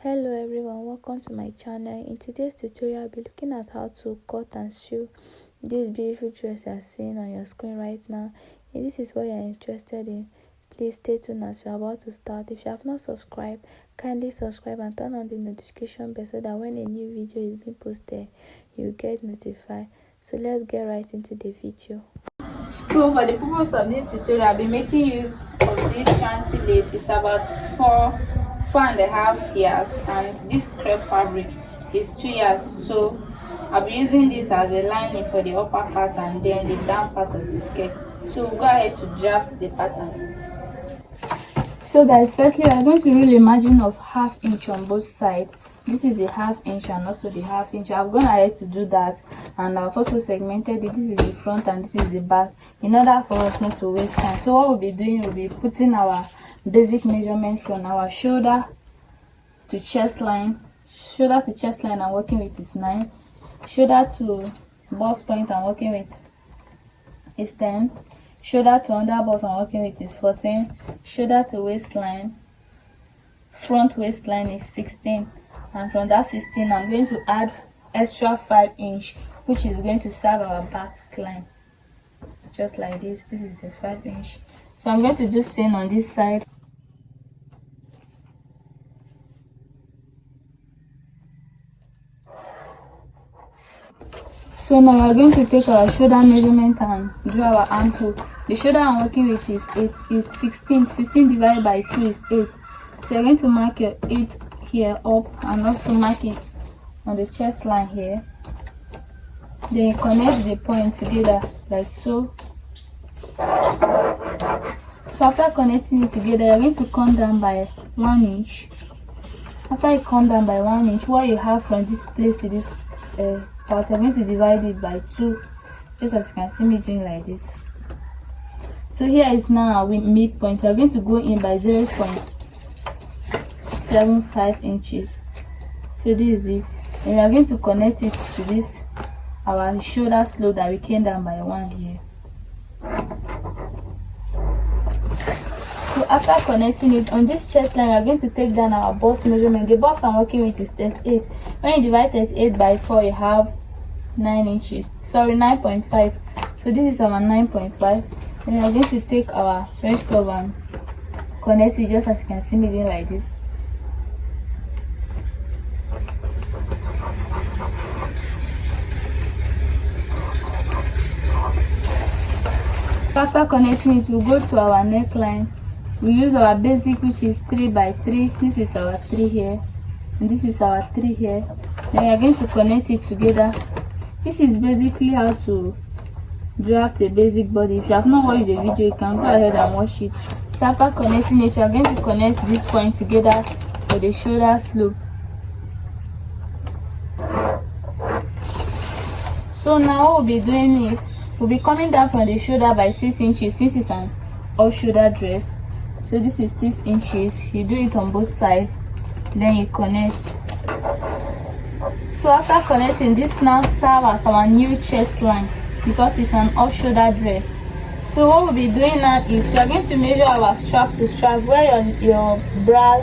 Hello everyone, welcome to my channel. In today's tutorial I'll be looking at how to cut and sew this beautiful dress you are seeing on your screen right now. If this is what you are interested in, please stay tuned as we are about to start. If you have not subscribed, kindly subscribe and turn on the notification bell so that when a new video is being posted you will get notified. So let's get right into the video. So for the purpose of this tutorial, I'll be making use of this shanty lace. It's about 4.5 years, and this crepe fabric is 2 years. So I'll be using this as a lining for the upper part and then the down part of the skirt. So we'll go ahead to draft the pattern. So guys, firstly we are going to rule a margin of 1/2 inch on both sides. This is a 1/2 inch and also the 1/2 inch. I've gone ahead to do that, and I've also segmented it. This is the front and this is the back, in order for us not to waste time. So what we'll be doing, we'll be putting our basic measurement from our shoulder to chest line. Shoulder to chest line I'm working with is 9. Shoulder to bust point I'm working with is 10. Shoulder to under bust I'm working with is 14. Shoulder to waistline, front waistline is 16. And from that 16 I'm going to add extra 5 inch, which is going to serve our back line, just like this. This is a 5 inch. So I'm going to do same on this side. So now we're going to take our shoulder measurement and draw our armhole. The shoulder I'm working with is 16. 16 divided by 2 is 8. So you're going to mark your 8 here up and also mark it on the chest line here. Then you connect the point together like so. So after connecting it together, you're going to come down by 1 inch. After you come down by 1 inch, what you have from this place to this part, you're going to divide it by 2, just as you can see me doing like this. So here is now our midpoint. We're going to go in by 0.75 inches. So this is it, and we are going to connect it to this our shoulder slope that we came down by 1 here. So after connecting it on this chest line, we are going to take down our bust measurement. The bust I'm working with is 38. When you divide 38 by 4, you have 9 inches. Sorry, 9.5. So this is our 9.5. Then we are going to take our rest curve and connect it, just as you can see me doing like this. After connecting it, we'll go to our neckline. We use our basic, which is 3 by 3. This is our 3 here, and this is our 3 here. Then we are going to connect it together. This is basically how to draft a basic body. If you have not watched the video, you can go ahead and watch it. So after connecting it, we are going to connect this point together for the shoulder slope. So now what we'll be doing is we'll be coming down from the shoulder by 6 inches. Since it's an off shoulder dress, so this is 6 inches. You do it on both sides, then you connect. So after connecting, this now serves as our new chest line because it's an off shoulder dress. So what we'll be doing now is we are going to measure our strap to strap, where your bra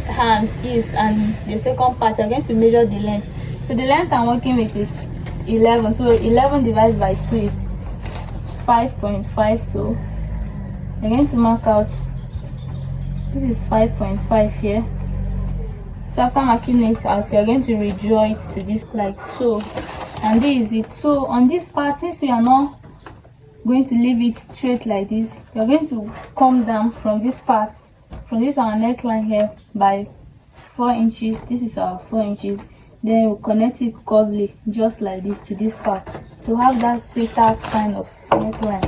hand is, and the second part you're going to measure the length. So the length I'm working with is 11. So 11 divided by 2 is 5.5. So you're going to mark out, this is 5.5 here. So after marking it out, we are going to redraw it to this like so, and this is it. So on this part, since we are not going to leave it straight like this, we are going to come down from this part, from this our neckline here, by 4 inches. This is our 4 inches. Then we'll connect it curvely just like this to this part to have that sweetheart kind of neckline.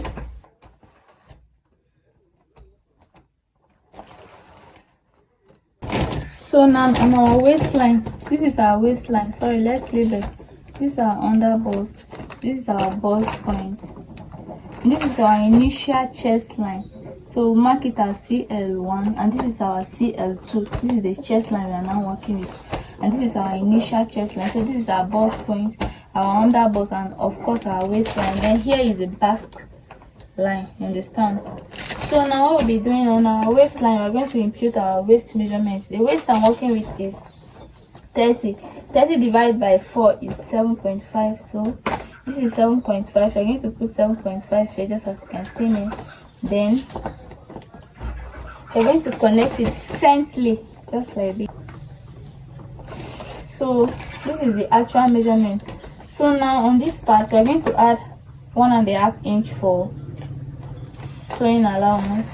So now on our waistline, this is our waistline. Sorry, let's leave it. This is our under bust. This is our bust point. This is our initial chest line. So we'll mark it as CL1, and this is our CL2. This is the chest line we are now working with, and this is our initial chest line. So this is our bust point, our under bust, and of course our waistline. Then here is the basque line. You understand? So now what we'll be doing on our waistline, we're going to impute our waist measurements. The waist I'm working with is 30 divided by 4 is 7.5. So this is 7.5. We're going to put 7.5 here, just as you can see me. Then we're going to connect it faintly, just like this. So this is the actual measurement. So now on this part, we're going to add 1.5 inch for sewing allowance,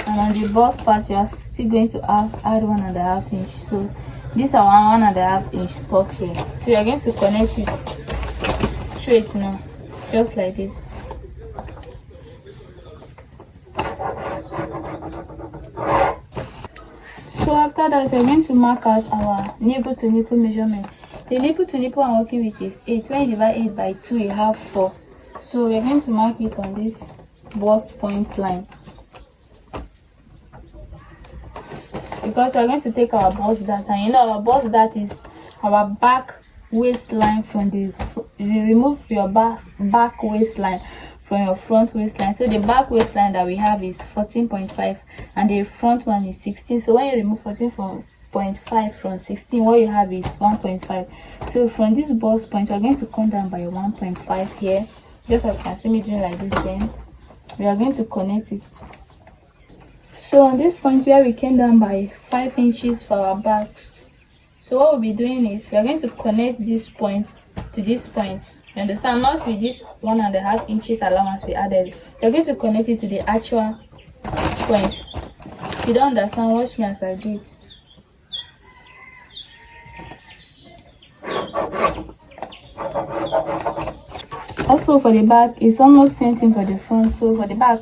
and on the bust part we are still going to add 1.5 inch. So this is our 1.5 inch stop here. So we are going to connect it straight now, just like this. So after that, we're going to mark out our nipple to nipple measurement. The nipple to nipple I'm working with is 8. When you divide 8 by 2, you have 4. So we're going to mark it on this bust point line, because we're going to take our bust dart, and you know our bust dart is our back waistline from the you remove your back waistline from your front waistline. So the back waistline that we have is 14.5 and the front one is 16. So when you remove 14.5 from 16, what you have is 1.5. So from this bust point, we're going to come down by 1.5 here, just as you can see me doing like this. Then we are going to connect it. So on this point where we came down by 5 inches for our backs, so what we'll be doing is we are going to connect this point to this point. You understand? Not with this 1.5 inches allowance we added. You're going to connect it to the actual point. If you don't understand, watch me as I do it. Also for the back, it's almost same thing for the front. So for the back,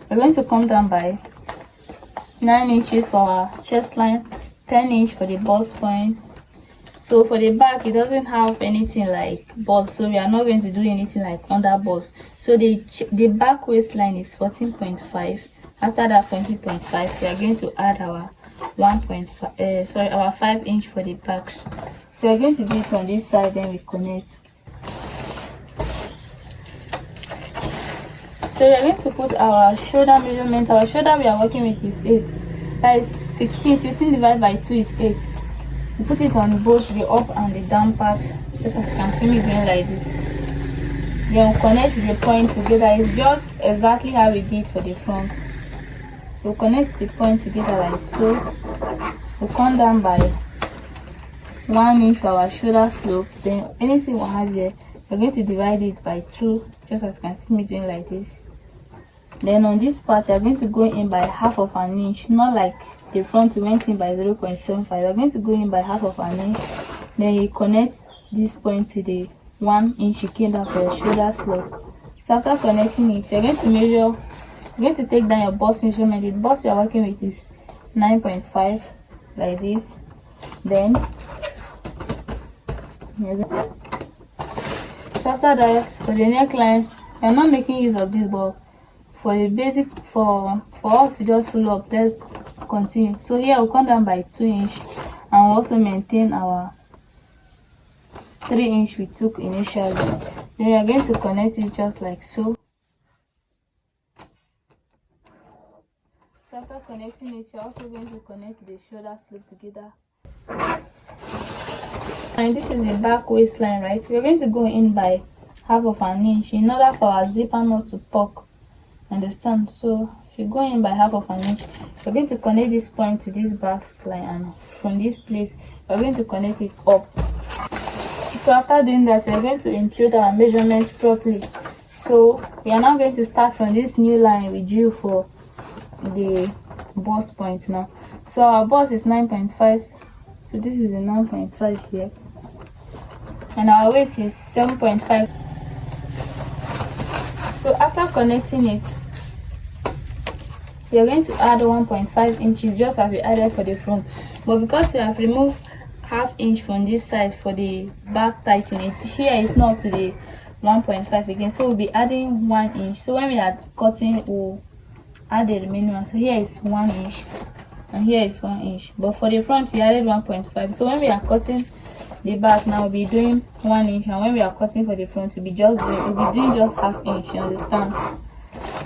we're going to come down by 9 inches for our chest line, 10 inch for the bust point. So for the back, it doesn't have anything like bust, so we are not going to do anything like under bust. So the back waistline is 14.5. After that 14.5, we are going to add our 5 inch for the backs. So we're going to do it on this side, then we connect. So we're going to put our shoulder measurement. Our shoulder we are working with is 8. That is 16. 16 divided by 2 is 8. We put it on both the up and the down part, just as you can see me doing like this. Then we'll connect the point together. It's just exactly how we did for the front. So connect the point together like so. We'll come down by 1 inch for our shoulder slope. Then anything we have here, we're going to divide it by 2, just as you can see me doing like this. Then on this part, you're going to go in by half of an inch, not like the front we went in by 0.75. We're going to go in by half of an inch. Then you connect this point to the 1 inch you came down for your shoulder slope. So after connecting it, you're going to measure, you're going to take down your bust measurement. The bust you're working with is 9.5, like this. Then so after that, for the neckline, I'm not making use of this, but for the basic, for us to just follow up, let's continue. So here we'll come down by 2 inch and we'll also maintain our 3 inch we took initially. Then we are going to connect it just like so. So after connecting it, we're also going to connect the shoulder slope together. And this is the back waistline, right? We're going to go in by half of an inch in order for our zipper not to poke. Understand? So if you go in by half of an inch, we're going to connect this point to this back line, and from this place we're going to connect it up. So after doing that, we're going to impute our measurement properly. So we are now going to start from this new line we drew for the bust point now. So our bust is 9.5. So this is the 9.5 here, and our waist is 7.5. So after connecting it, we are going to add 1.5 inches just as we added for the front, but because we have removed half inch from this side for the back tightening, here is not up to the 1.5 again, so we'll be adding 1 inch. So when we are cutting, we'll add the remaining one. So here is 1 inch and here is 1 inch, but for the front we added 1.5. So when we are cutting the back now, we'll be doing 1 inch, and when we are cutting for the front, we'll be doing just half inch. You understand?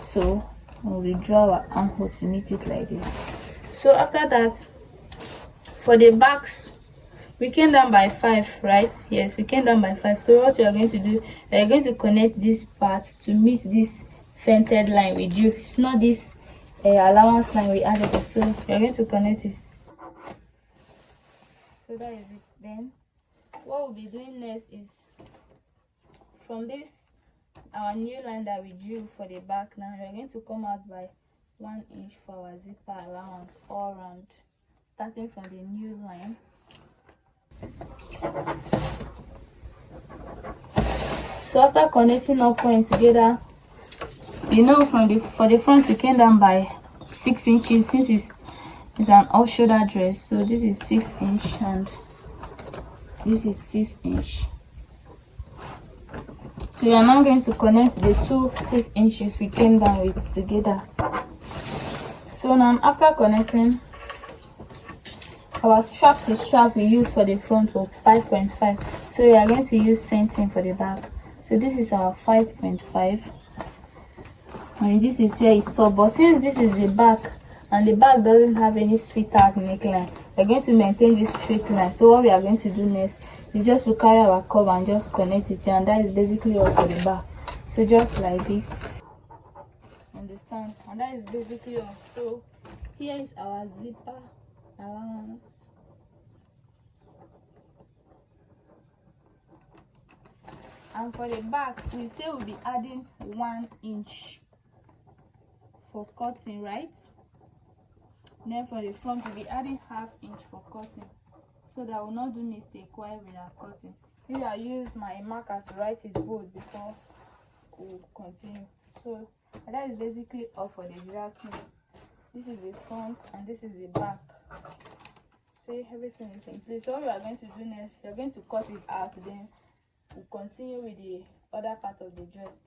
So we'll draw our armhole to meet it like this. So after that, For the backs, we came down by 5, right? Yes, we came down by 5. So what we are going to do, we are going to connect this part to meet this fented line we drew. It's not this allowance line we added, so we are going to connect it. So that is it. Then what we'll be doing next is from this our new line that we drew for the back. Now we are going to come out by 1 inch for our zipper allowance all round, starting from the new line. So after connecting all points together, you know, for the front we came down by 6 inches since it's an off shoulder dress. So this is 6 inch and this is 6 inch. So we are now going to connect the two 6 inches we came down with together. So now after connecting, our strap to strap we used for the front was 5.5. So we are going to use same thing for the back. So this is our 5.5. And this is where it stops. But since this is the back and the back doesn't have any sweetheart neckline, we're going to maintain this straight line. So what we are going to do next is just to carry our curve and just connect it here, and that is basically all for the back. So just like this, understand? And that is basically all. So here is our zipper allowance. And for the back, we say we'll be adding 1 inch for cutting, right? Then for the front, we'll be adding ½ inch for cutting, so that we'll not do mistake while we are cutting. Maybe I'll use my marker to write it bold before we continue. So that is basically all for the drafting. This is the front and this is the back. See, everything is in place. So what we are going to do next, we are going to cut it out, then we'll continue with the other part of the dress.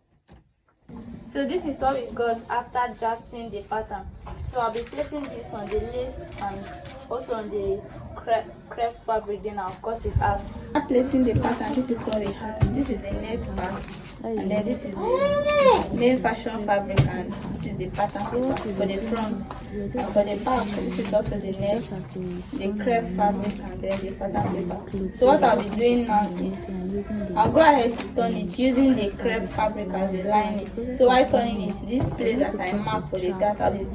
So this is what we got after drafting the pattern. So I'll be placing this on the lace and also on the crepe fabric, then I'll cut it out. After placing the pattern, this is what we have. This is the net part, and then this is the main fashion fabric, and this is the pattern paper for the front. And for the back, this is also the net, the crepe fabric, and then the pattern paper. So what I'll be doing now is I'll go ahead to turn it using the crepe fabric as a lining. So while turning it, this place that I marked for the dart, I'll be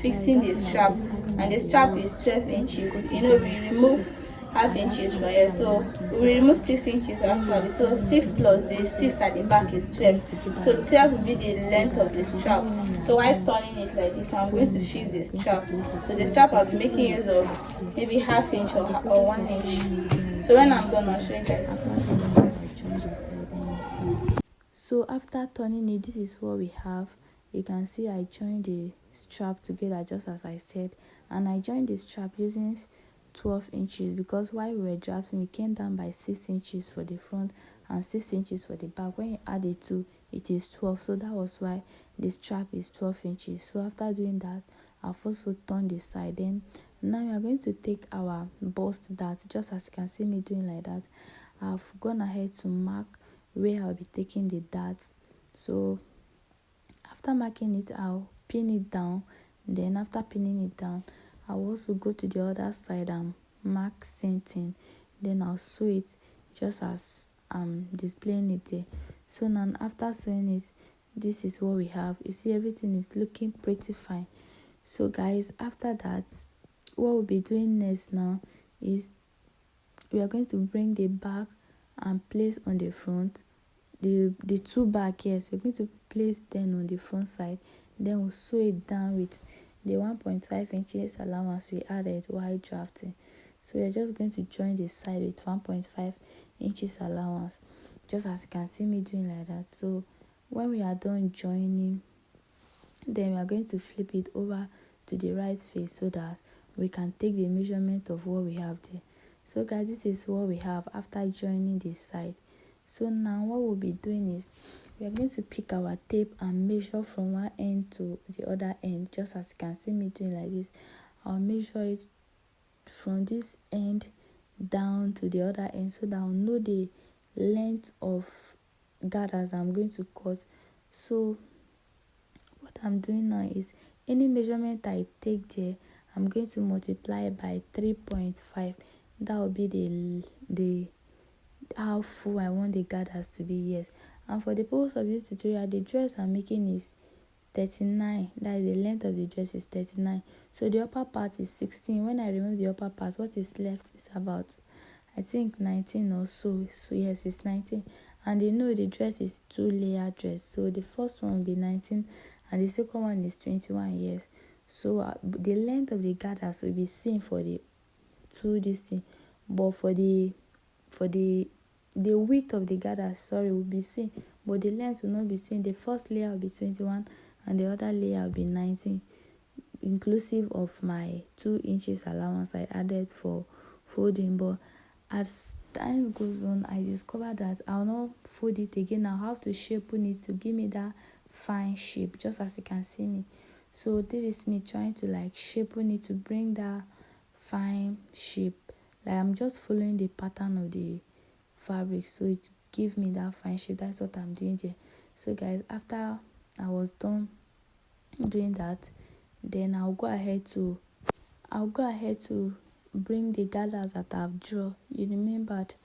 fixing the strap, and the strap is 12 inches. You know, we remove ½ inches from here, so we remove 6 inches actually. So 6 plus the 6 at the back is 12. So 12 will be the length of the strap. So while turning it like this, I'm going to fix the strap. So the strap I'll be making use of maybe ½ inch or 1 inch. So when I'm done, I'll show you guys. So after turning it, this is what we have. You can see I joined the strap together just as I said, and I joined the strap using 12 inches because while we were drafting, we came down by 6 inches for the front and 6 inches for the back. When you add the two, it is 12. So that was why the strap is 12 inches. So after doing that, I've also turned the side. Then now we are going to take our bust dart, just as you can see me doing like that. I've gone ahead to mark where I'll be taking the darts. So after marking it, I'll pin it down. Then after pinning it down, I'll also go to the other side and mark same thing. Then I'll sew it just as I'm displaying it there. So now after sewing it, this is what we have. You see, everything is looking pretty fine. So guys, after that, what we'll be doing next now is we are going to bring the back and place on the front. The two back, yes, we're going to place them on the front side. Then we'll sew it down with the 1.5 inches allowance we added while drafting. So we're just going to join the side with 1.5 inches allowance, just as you can see me doing like that. So when we are done joining, then we are going to flip it over to the right face so that we can take the measurement of what we have there. So guys, this is what we have after joining this side. So now what we'll be doing is we are going to pick our tape and measure from one end to the other end, just as you can see me doing like this. I'll measure it from this end down to the other end so that I'll know the length of gathers I'm going to cut. So what I'm doing now is any measurement I take there, I'm going to multiply by 3.5. That will be the how full I want the gathers to be. Yes, and for the purpose of this tutorial, the dress I'm making is 39. That is, the length of the dress is 39. So the upper part is 16. When I remove the upper part, what is left is about, I think, 19 or so. So yes, it's 19. And you know the dress is 2-layer dress. So the first one will be 19 and the second one is 21 years. So the length of the gathers will be seen for the two this thing, but for the width of the gathers, will be seen, but the length will not be seen. The first layer will be 21 and the other layer will be 19, inclusive of my 2 inches allowance I added for folding. But as time goes on, I discovered that I'll not fold it again. I'll have to shape it to give me that fine shape, just as you can see me. So this is me trying to like shape it to bring that fine shape. Like I'm just following the pattern of the fabric, so it give me that fine shape. That's what I'm doing here. So guys, after I was done doing that, then I'll go ahead to bring the gathers that I've drawn. You remembered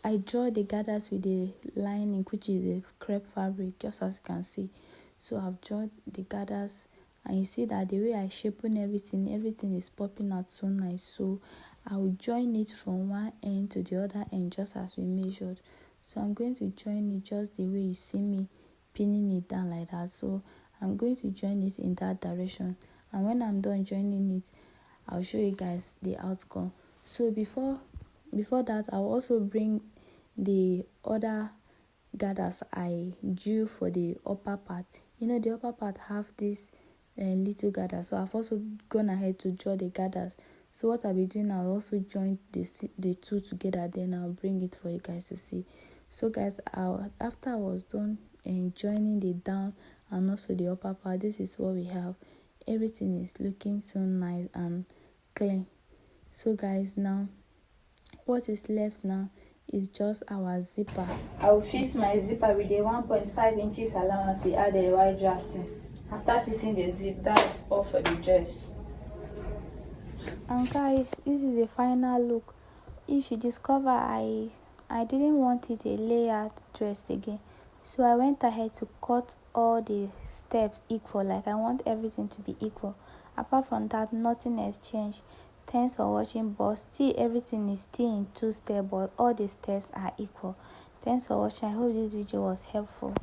I draw the gathers with the lining, which is the crepe fabric, just as you can see. So I've drawn the gathers, and you see that the way I shape everything is popping out so nice. So I'll join it from one end to the other end, just as we measured. So I'm going to join it just the way you see me pinning it down like that. So I'm going to join it in that direction, and when I'm done joining it, I'll show you guys the outcome. So before that, I'll also bring the other gathers I drew for the upper part. You know, the upper part have this little gather, so I've also gone ahead to draw the gathers. So what I'll be doing, I'll also join the two together, then I'll bring it for you guys to see. So guys, after I was done joining the down and also the upper part, this is what we have. Everything is looking so nice and clean. So guys, now what is left now is just our zipper. I will fix my zipper with the 1.5 inches allowance we added while drafting. After fixing the zip, that is all for the dress. And guys, this is the final look. If you discover I didn't want it a layered dress again, so I went ahead to cut all the steps equal. Like I want everything to be equal. Apart from that, nothing has changed. Thanks for watching, but still everything is still in 2 steps, but all the steps are equal. Thanks for watching. I hope this video was helpful.